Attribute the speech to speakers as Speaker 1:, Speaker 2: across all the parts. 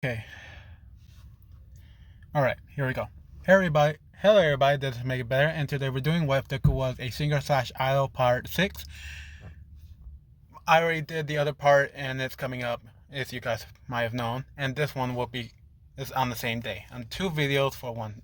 Speaker 1: Okay. Alright, here we go. Hello everybody, this is Make It Better, and today we're doing what if deku was a singer slash idol part 6. I already did the other part and it's coming up, as you guys might have known, and this one is on the same day. On two videos for one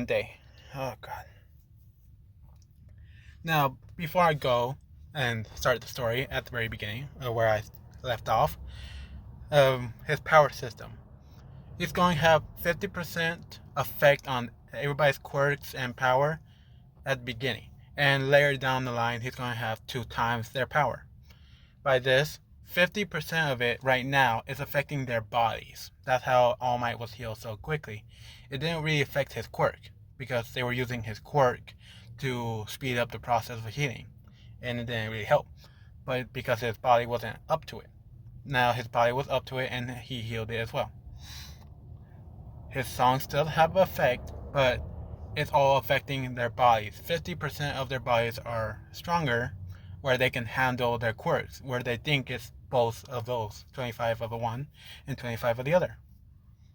Speaker 1: day. Oh god. Now, before I go and start the story at the very beginning, where I left off, his power system. He's going to have 50% effect on everybody's quirks and power at the beginning. And later down the line, he's going to have 2 times their power. By this, 50% of it right now is affecting their bodies. That's how All Might was healed so quickly. It didn't really affect his quirk, because they were using his quirk to speed up the process of healing. And it didn't really help. But because his body wasn't up to it. Now his body was up to it and he healed it as well. His songs still have effect, but it's all affecting their bodies. 50% of their bodies are stronger, where they can handle their quirks, where they think it's both of those, 25 of the one and 25 of the other.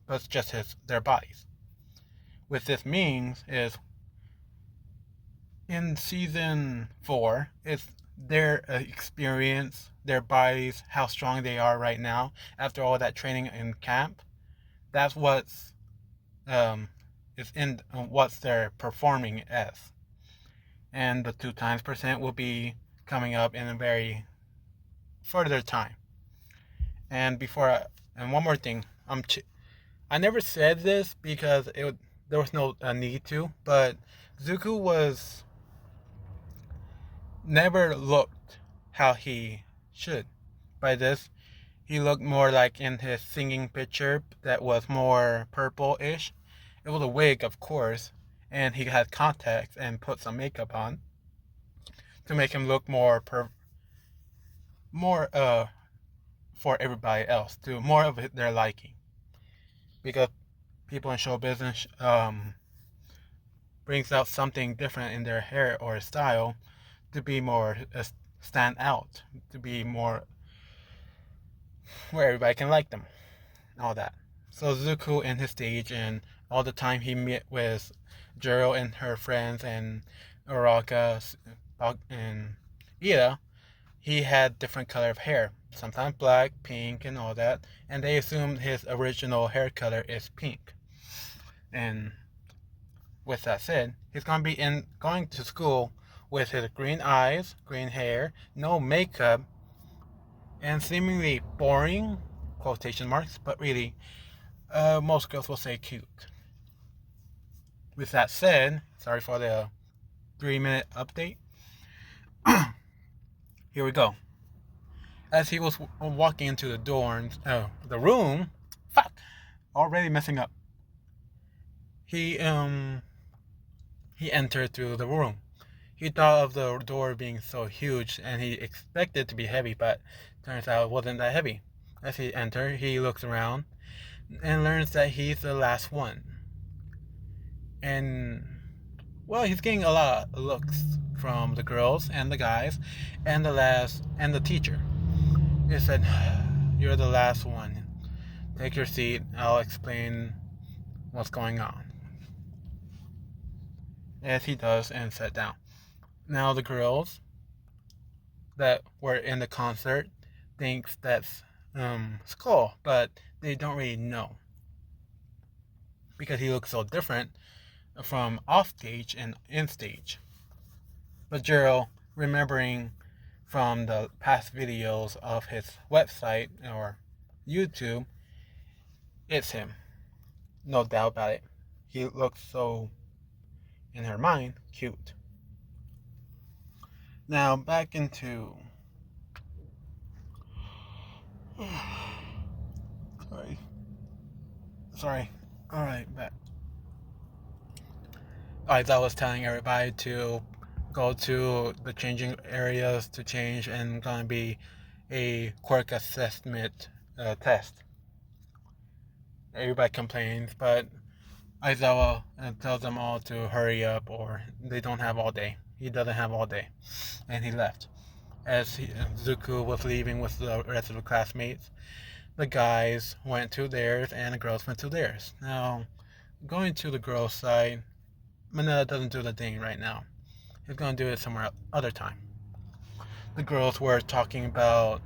Speaker 1: But it's just their bodies. What this means is, in season 4, it's their experience, their bodies, how strong they are right now after all that training in camp. That's what's is in what they're performing as, and the 2 times% will be coming up in a very further time. And one more thing, I never said this because there was no need to, but Zuko was never looked how he should. By this, he looked more like in his singing picture that was more purple-ish. It was a wig, of course, and he had contacts and put some makeup on to make him look more for everybody else, to more of their liking. Because people in show business brings out something different in their hair or style to be more stand out, to be more where everybody can like them, all that. So Zuko in his stage and all the time he met with Juro and her friends and Uraka and Ida, he had different color of hair, sometimes black, pink, and all that, and they assumed his original hair color is pink. And with that said, he's going to be going to school with his green eyes, green hair, no makeup, and seemingly boring, quotation marks, but really, most girls will say cute. With that said, sorry for the 3-minute update. Here we go. As he was walking into the room, fuck, already messing up. He entered through the room. He thought of the door being so huge, and he expected it to be heavy, but turns out it wasn't that heavy. As he enters, he looks around and learns that he's the last one. And, well, he's getting a lot of looks from the girls and the guys and the teacher. He said, "You're the last one. Take your seat. I'll explain what's going on." As he does, and sat down. Now the girls that were in the concert thinks that's Skull, but they don't really know, because he looks so different from off stage and in stage. But Juro, remembering from the past videos of his website or YouTube, it's him. No doubt about it. He looks so, in her mind, cute. Now back into sorry. Alright, back. I was telling everybody to go to the changing areas to change, and gonna be a quirk assessment test. Everybody complains, but Aizawa tells them all to hurry up, or they don't have all day. He doesn't have all day, and he left. As Zuko was leaving with the rest of the classmates, the guys went to theirs and the girls went to theirs. Now, going to the girls' side, Manila doesn't do the thing right now. He's going to do it somewhere other time. The girls were talking about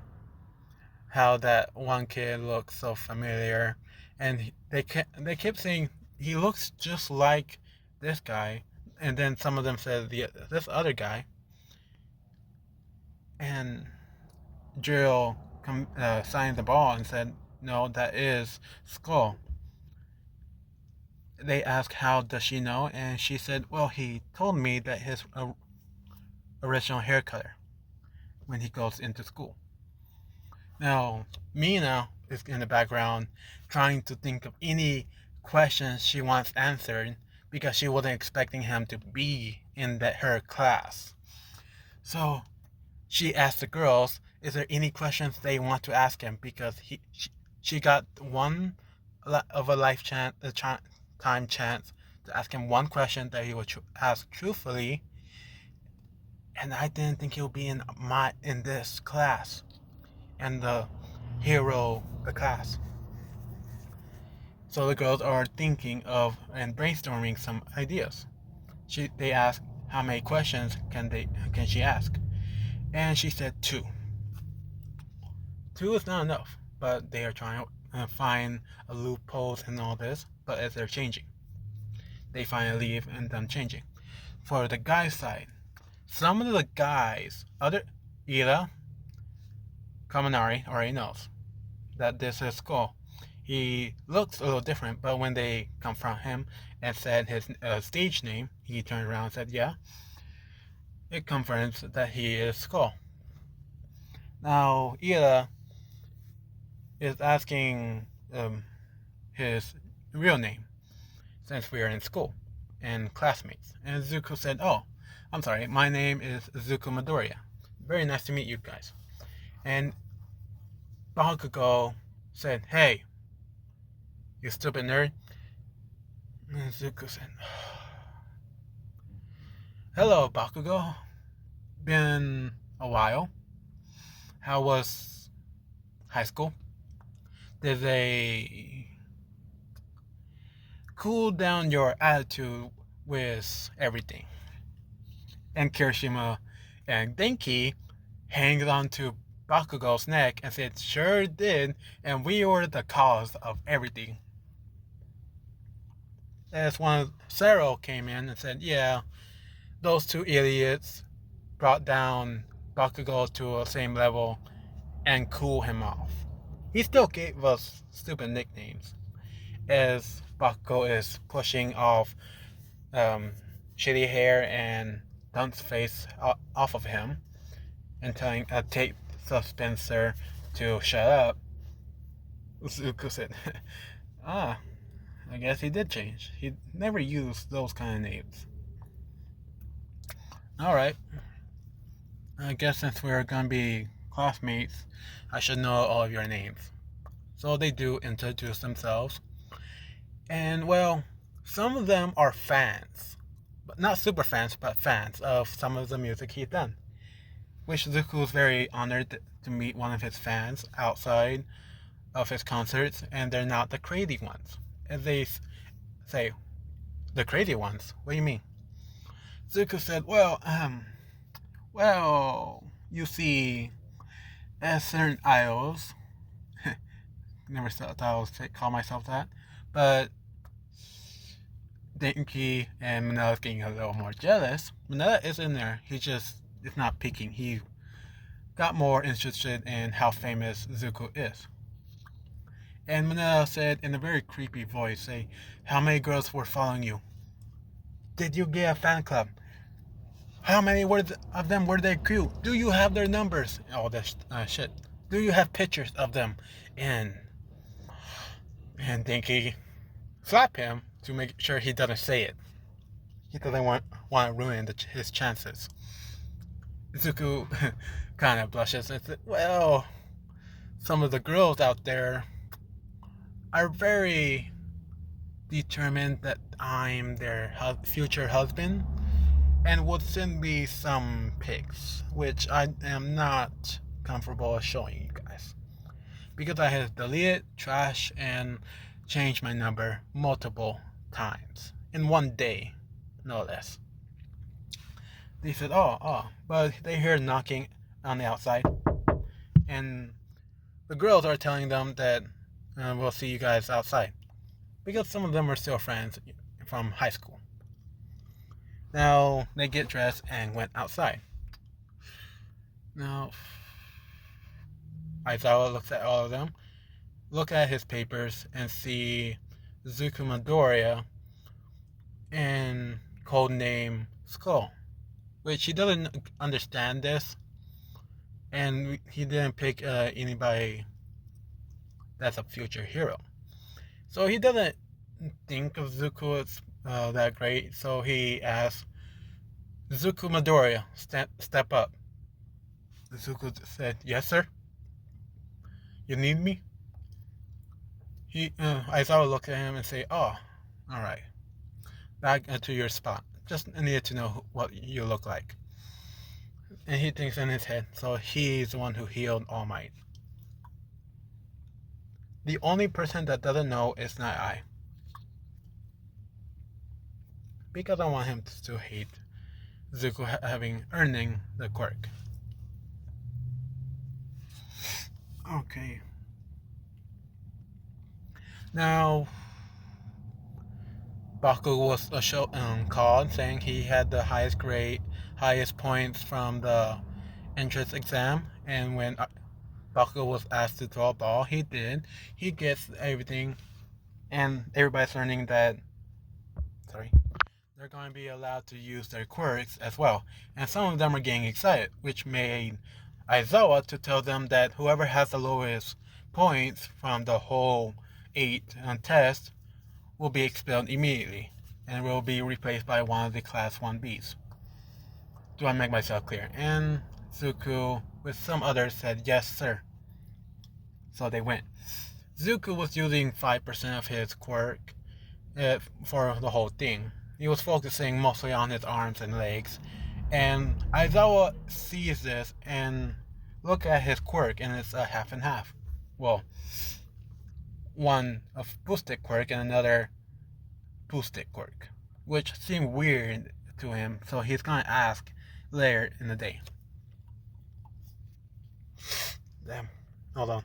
Speaker 1: how that one kid looks so familiar, and they kept saying he looks just like this guy, and then some of them said this other guy, and Jill signed the ball and said, "No, that is Skull." They asked how does she know, and she said, "Well, he told me that his original hair color when he goes into school." Now, Mina is in the background trying to think of any questions she wants answered because she wasn't expecting him to be in her class. So she asked the girls, is there any questions they want to ask him, because she got one of a time chance to ask him one question that he would ask truthfully, and I didn't think he would be in this class and the class. So the girls are thinking of and brainstorming some ideas. They ask how many questions can she ask, and she said 2. 2 is not enough, but they are trying to find a loophole in all this. But as they're changing, they finally leave and them changing. For the guys' side, some of the guys, Ira Kaminari already knows that this is Skull. He looks a little different, but when they confront him and said his stage name, he turned around and said, yeah. It confirms that he is Skull. Now, Ira is asking his real name, since we are in school and classmates. And Zuko said, oh, I'm sorry, my name is Zuko Midoriya. Very nice to meet you guys. And Bakugo said, hey, you stupid nerd. And Zuko said, hello, Bakugo. Been a while. How was high school? Did they cool down your attitude with everything? And Kirishima and Denki hanged on to Bakugo's neck and said, sure did, and we were the cause of everything. As Sero came in and said, yeah, those 2 idiots brought down Bakugo to the same level and cool him off. He still gave us stupid nicknames, as Bakugo is pushing off shitty hair and Dunk's face off of him and telling a tape suspenser to shut up. Zuko said, I guess he did change. He never used those kind of names. Alright. I guess since we're gonna be classmates, I should know all of your names. So they do introduce themselves. And well, some of them are fans. But not super fans, but fans of some of the music he's done. Which Zuko is very honored to meet one of his fans outside of his concerts, and they're not the crazy ones. As they say, the crazy ones? What do you mean? Zuko said, well, you see, as certain idols, never thought I would call myself that, but Denki and Manila's getting a little more jealous. Manila is in there, he just is not peeking. He got more interested in how famous Zuko is. And Manila said in a very creepy voice, say, how many girls were following you? Did you get a fan club? How many of them were they cute? Do you have their numbers? All this shit. Do you have pictures of them? And Dinky slap him to make sure he doesn't say it. He doesn't want to ruin his chances. Zuko kind of blushes and says, well, some of the girls out there are very determined that I'm their future husband and would send me some pics, which I am not comfortable showing you guys. because I had deleted, trashed, and changed my number multiple times in one day, no less. They said, oh, but they hear knocking on the outside, and the girls are telling them that we'll see you guys outside, because some of them are still friends from high school. Now they get dressed and went outside. Now Aizawa looks at all of them, look at his papers, and see Zuku Midoriya and codename Skull, which he doesn't understand this, and he didn't pick anybody that's a future hero. So he doesn't think of Zuko as that great, so he asks, Zuko Midoriya, step up. Zuko said, yes sir? You need me? Aizawa looked at him and say, oh, alright. Back to your spot. Just needed to know what you look like. And he thinks in his head, so he's the one who healed All Might. The only person that doesn't know is not I. Because I want him to still hate Zuko earning the quirk. Okay. Now, Baku was called saying he had the highest grade, highest points from the entrance exam, and when Baku was asked to throw a ball, he did. He gets everything, and everybody's learning that. They're going to be allowed to use their quirks as well, and some of them are getting excited, which made Aizawa to tell them that whoever has the lowest points from the whole 8 test will be expelled immediately and will be replaced by one of the class 1Bs. Do I make myself clear? And Zuko, with some others, said yes sir. So they went. Zuko was using 5% of his quirk for the whole thing. He was focusing mostly on his arms and legs, and Aizawa sees this and look at his quirk, and it's a half and half. Well, one of boosted quirk and another boosted quirk, which seemed weird to him, so he's gonna ask later in the day. Damn, hold on.